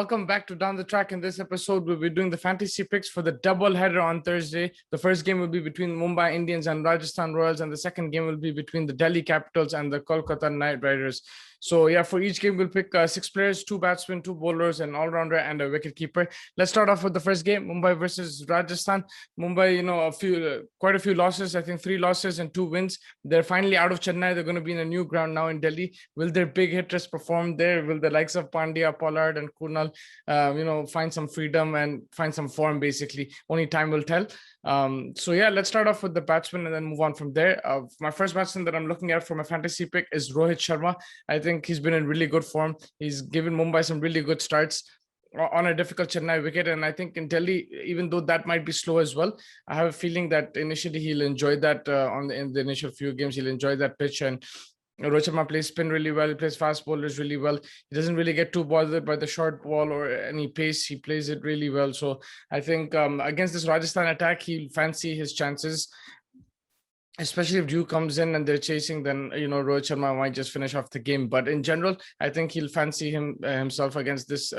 welcome back to Down the Track. In this episode, we'll be doing the fantasy picks for the double header on Thursday. The first game will be between Mumbai Indians and Rajasthan Royals, and the second game will be between the Delhi Capitals and the Kolkata Knight Riders. So yeah, for each game, we'll pick 6 players, 2 batsmen, 2 bowlers, an all-rounder, and a wicketkeeper. Let's start off with the first game, Mumbai versus Rajasthan. Mumbai, quite a few losses. I think 3 losses and 2 wins. They're finally out of Chennai. They're going to be in a new ground now in Delhi. Will their big hitters perform there? Will the likes of Pandya, Pollard, and Kunal, find some freedom and find some form? Basically, only time will tell. Let's start off with the batsman and then move on from there. My first batsman that I'm looking at for my fantasy pick is Rohit Sharma. I think he's been in really good form. He's given Mumbai some really good starts on a difficult Chennai wicket, and I think in Delhi, even though that might be slow as well, I have a feeling that initially he'll enjoy that in the initial few games. He'll enjoy that pitch, and Rohit Sharma plays spin really well. He plays fast bowlers really well. He doesn't really get too bothered by the short ball or any pace. He plays it really well. So I think against this Rajasthan attack, he'll fancy his chances. Especially if Dew comes in and they're chasing, then Rohit Sharma might just finish off the game. But in general, I think he'll fancy himself against this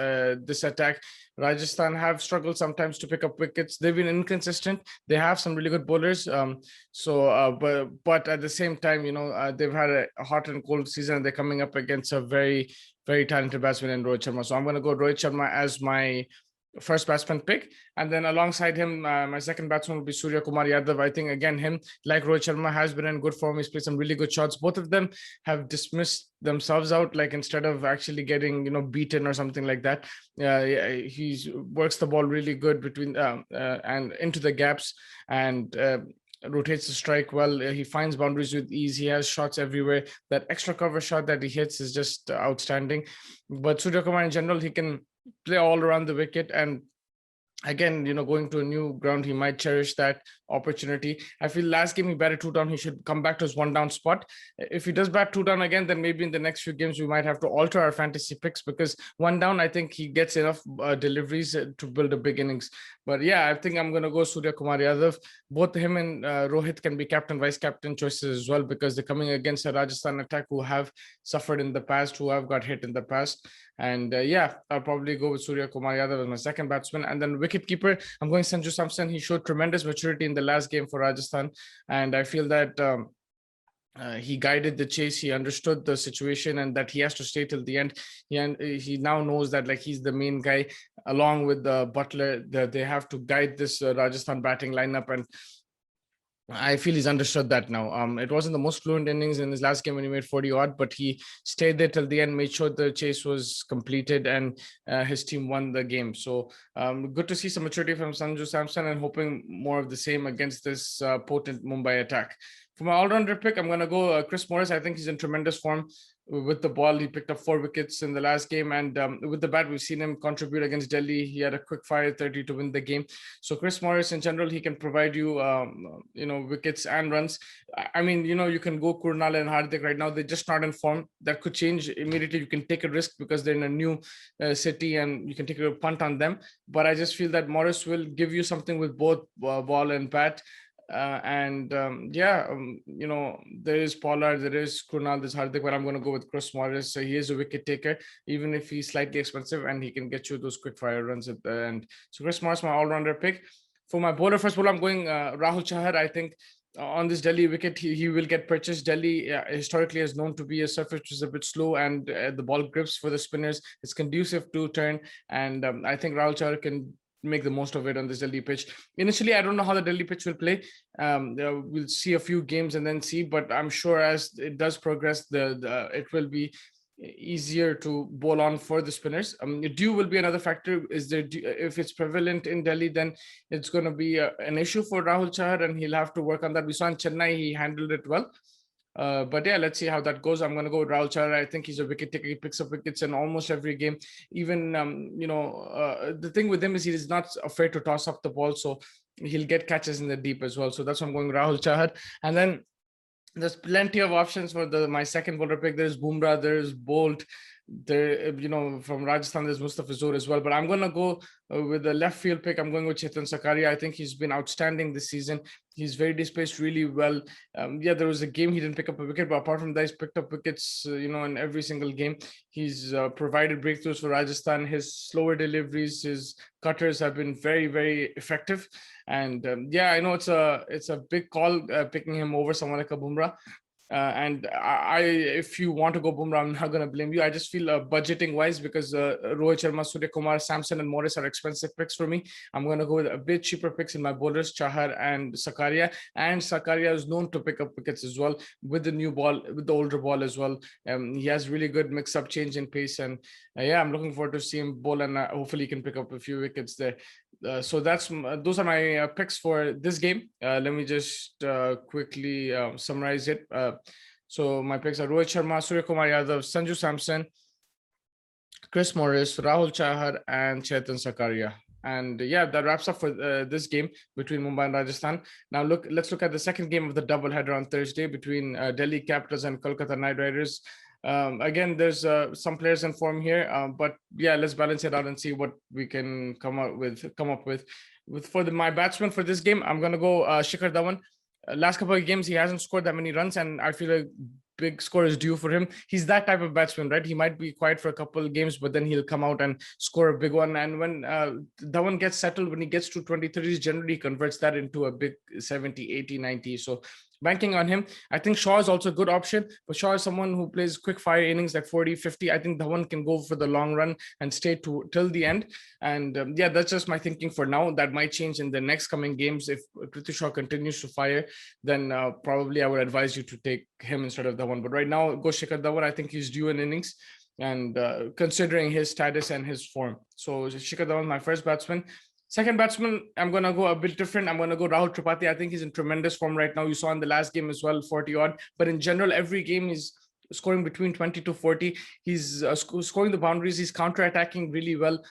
attack. Rajasthan have struggled sometimes to pick up wickets. They've been inconsistent. They have some really good bowlers. But at the same time, they've had a hot and cold season. They're coming up against a very, very talented batsman in Rohit Sharma. So I'm going to go Rohit Sharma as my first batsman pick, and then alongside him, my second batsman will be Surya Kumar Yadav. I think again, him, like Rohit Sharma, has been in good form. He's played some really good shots. Both of them have dismissed themselves out, like instead of actually getting beaten or something like that. He works the ball really good between and into the gaps, and rotates the strike well. He finds boundaries with ease. He has shots everywhere. That extra cover shot that he hits is just outstanding. But Surya Kumar in general, he can play all around the wicket, and again, going to a new ground, he might cherish that opportunity. I feel last game he batted 2 down. He should come back to his 1 down spot. If he does bat 2 down again, then maybe in the next few games we might have to alter our fantasy picks, because 1 down, I think he gets enough deliveries to build a big innings. But yeah, I think I'm going to go Surya Kumar Yadav. Both him and Rohit can be captain, vice captain choices as well, because they're coming against a Rajasthan attack who have suffered in the past, who have got hit in the past. And I'll probably go with Surya Kumar Yadav as my second batsman. And then wicketkeeper, I'm going Sanju Samson. He showed tremendous maturity in the last game for Rajasthan, and I feel that he guided the chase. He understood the situation and that he has to stay till the end. He now knows that he's the main guy, along with the Butler. They have to guide this Rajasthan batting lineup, and I feel he's understood that now. It wasn't the most fluent innings in his last game when he made 40 odd, but he stayed there till the end, made sure the chase was completed, and his team won the game. So good to see some maturity from Sanju Samson, and hoping more of the same against this potent Mumbai attack. For my all-rounder pick, I'm going to go Chris Morris. I think he's in tremendous form with the ball. He picked up 4 wickets in the last game, and with the bat, we've seen him contribute against Delhi. He had a quick fire 30 to win the game. So Chris Morris, in general, he can provide you, wickets and runs. I mean, you can go Kurunal and Hardik right now. They're just not in form. That could change immediately. You can take a risk because they're in a new city, and you can take a punt on them. But I just feel that Morris will give you something with both ball and bat. There is Pollard, there is Kunal, there's Hardik, but I'm going to go with Chris Morris. So he is a wicket taker, even if he's slightly expensive, and he can get you those quick fire runs at the end. So Chris Morris, my all-rounder pick. For my first bowler, I'm going Rahul Chahar. I think on this Delhi wicket, he will get purchased. Delhi historically is known to be a surface which is a bit slow, and the ball grips for the spinners. It's conducive to turn, and I think Rahul Chahar can make the most of it on this Delhi pitch. Initially, I don't know how the Delhi pitch will play. We'll see a few games and then see, but I'm sure as it does progress, it will be easier to bowl on for the spinners. Dew will be another factor. If it's prevalent in Delhi, then it's going to be an issue for Rahul Chahar, and he'll have to work on that. We saw in Chennai, he handled it well. But yeah, let's see how that goes. I'm going to go with Rahul Chahar. I think he's a wicket taker. He picks up wickets in almost every game. Even, the thing with him is he is not afraid to toss up the ball. So he'll get catches in the deep as well. So that's why I'm going Rahul Chahar. And then there's plenty of options for my second bowler pick. There's Bumrah, there's Bolt, there, from Rajasthan, there's Mustafizur as well. But I'm gonna go with the left field pick. I'm going with Chetan Sakaria. I think he's been outstanding this season. He's very displaced really well. There was a game he didn't pick up a wicket, but apart from that, he's picked up wickets, in every single game. He's provided breakthroughs for Rajasthan. His slower deliveries, his cutters have been very, very effective. And I know it's a big call picking him over someone like a Bumrah. And if you want to go Bumrah, I'm not going to blame you. I just feel budgeting wise, because Rohit Sharma, Surya Kumar, Samson, and Morris are expensive picks for me. I'm going to go with a bit cheaper picks in my bowlers, Chahar and Sakaria. And Sakaria is known to pick up wickets as well with the new ball, with the older ball as well. He has really good mix-up, change in pace, and I'm looking forward to see him bowl, and hopefully he can pick up a few wickets there. So those are my picks for this game. Let me just quickly summarize it. So my picks are Rohit Sharma, Surya Kumar Yadav, Sanju Samson, Chris Morris, Rahul Chahar, and Chetan Sakaria. And that wraps up for this game between Mumbai and Rajasthan. Now let's look at the second game of the doubleheader on Thursday between Delhi Capitals and Kolkata Knight Riders. Again, there's some players in form here, but let's balance it out and see what we can come up with. My batsman for this game, I'm gonna go Shikhar Dhawan. Last couple of games, he hasn't scored that many runs, and I feel like big score is due for him. He's that type of batsman, right? He might be quiet for a couple of games, but then he'll come out and score a big one. And when Dhawan gets settled, when he gets to 20-30s, generally converts that into a big 70, 80, 90. So banking on him. I think Shaw is also a good option, but Shaw is someone who plays quick fire innings like 40, 50. I think Dhawan can go for the long run and stay till the end. And that's just my thinking for now. That might change in the next coming games. If Prithvi Shaw continues to fire, then probably I would advise you to take him instead of Dhawan. But right now, go Shikhar Dhawan. I think he's due in innings, and considering his status and his form. So Shikhar Dhawan, my first batsman. Second batsman, I'm going to go a bit different. I'm going to go Rahul Tripathi. I think he's in tremendous form right now. You saw in the last game as well, 40 odd. But in general, every game he's scoring between 20 to 40. He's scoring the boundaries. He's counter-attacking really well.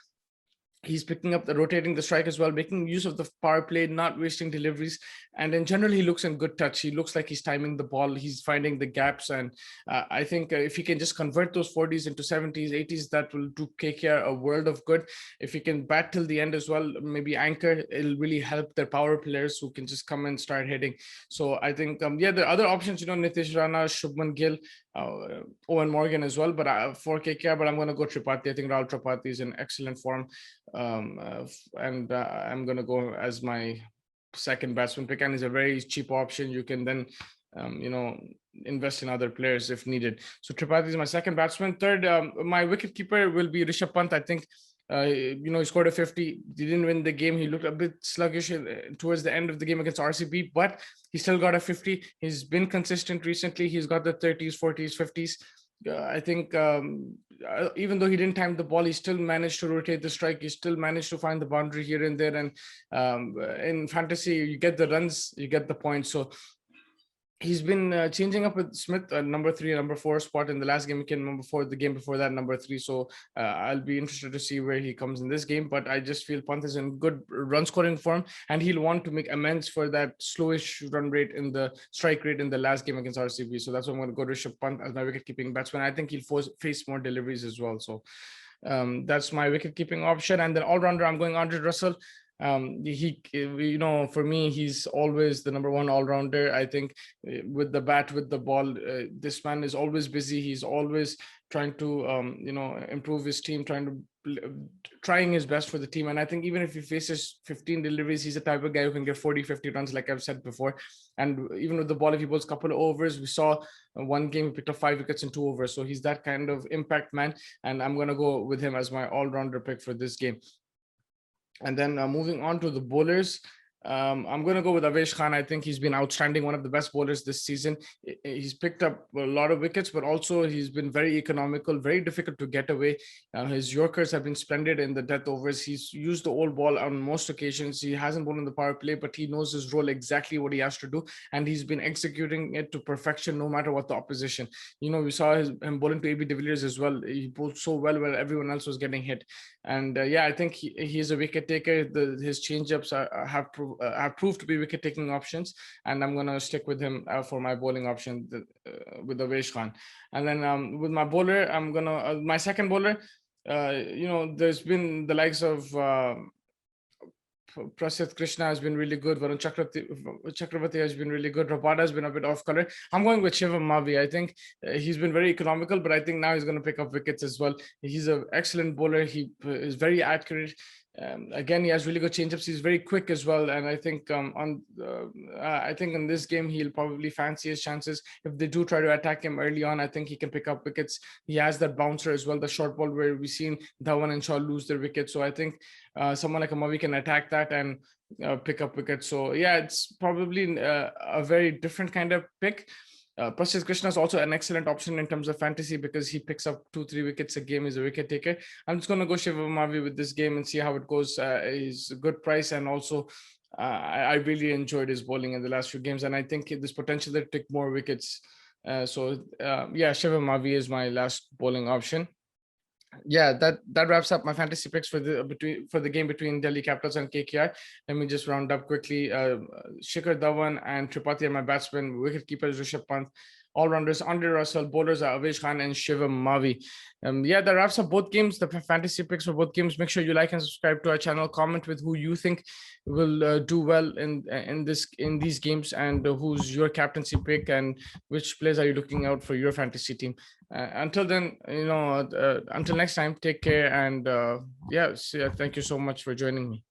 He's picking up rotating the strike as well, making use of the power play, not wasting deliveries. And in general, he looks in good touch. He looks like he's timing the ball. He's finding the gaps. And I think if he can just convert those 40s into 70s, 80s, that will do KKR a world of good. If he can bat till the end as well, maybe anchor, it'll really help their power players who can just come and start hitting. So I think, the other options, Nitish Rana, Shubman Gill, Owen Morgan as well, but for KKR, but I'm going to go Tripathi. I think Rahul Tripathi is in excellent form. And I'm going to go as my second batsman pick, and is a very cheap option. You can then invest in other players if needed. So Tripathi is my second batsman. Third, my wicket keeper will be Rishabh Pant. I think he scored a 50. He didn't win the game. He looked a bit sluggish towards the end of the game against RCB, but he still got a 50. He's been consistent recently. He's got the 30s, 40s, 50s. I think even though he didn't time the ball, he still managed to rotate the strike. He still managed to find the boundary here and there. And in fantasy, you get the runs, you get the points. So he's been changing up with Smith, number 3, number 4 spot in the last game. He came number 4, the game before that, number 3. So I'll be interested to see where he comes in this game. But I just feel Pant is in good run scoring form, and he'll want to make amends for that slowish run rate in the strike rate in the last game against RCB. So that's why I'm going to go to Rishabh Pant as my wicket keeping batsman. I think he'll face more deliveries as well. So that's my wicket keeping option. And then all rounder, I'm going Andre Russell. For me, he's always the number one all-rounder. I think with the bat, with the ball, this man is always busy. He's always trying to improve his team, trying his best for the team. And I think even if he faces 15 deliveries, he's the type of guy who can get 40-50 runs, like I've said before. And even with the ball, if he bowls a couple of overs, we saw one game he picked up 5 wickets in 2 overs. So he's that kind of impact man, and I'm going to go with him as my all-rounder pick for this game. And then moving on to the bowlers, I'm going to go with Avesh Khan. I think he's been outstanding, one of the best bowlers this season. He's picked up a lot of wickets, but also he's been very economical, very difficult to get away. His Yorkers have been splendid in the death overs. He's used the old ball on most occasions. He hasn't bowled in the power play, but he knows his role, exactly what he has to do. And he's been executing it to perfection, no matter what the opposition. We saw him bowling to AB de Villiers as well. He bowled so well where everyone else was getting hit. And I think he is a wicket taker. His change-ups have have proved to be wicket-taking options, and I'm gonna stick with him for my bowling option with Avesh Khan. And then with my bowler, I'm gonna my second bowler. There's been the likes of Prasidh Krishna has been really good. Varun Chakravarti has been really good. Rabada has been a bit off color. I'm going with Shivam Mavi. I think he's been very economical, but I think now he's going to pick up wickets as well. He's an excellent bowler. He is very accurate. Again, he has really good change-ups. He's very quick as well, and I think I think in this game he'll probably fancy his chances. If they do try to attack him early on, I think he can pick up wickets. He has that bouncer as well, the short ball where we've seen Dhawan and Shaw lose their wickets. So I think someone like a Mavi can attack that and pick up wickets. So yeah, it's probably a very different kind of pick. Prasidh Krishna is also an excellent option in terms of fantasy because he picks up 2-3 wickets a game. He's a wicket taker. I'm just going to go Shivam Mavi with this game and see how it goes. He's a good price, and also I really enjoyed his bowling in the last few games, and I think there's potential to take more wickets. Yeah, Shivam Mavi is my last bowling option. Yeah, that wraps up my fantasy picks for the game between Delhi Capitals and KKR. Let me just round up quickly. Shikhar Dhawan and Tripathi are my batsmen. Wicket keepers Rishabh Pant. All-rounders Andre Russell. Bowlers are Avesh Khan and Shivam Mavi. Yeah, that wraps up both games. The fantasy picks for both games. Make sure you like and subscribe to our channel. Comment with who you think will do well in these games, and who's your captaincy pick, and which players are you looking out for your fantasy team. Until then, until next time, take care, and thank you so much for joining me.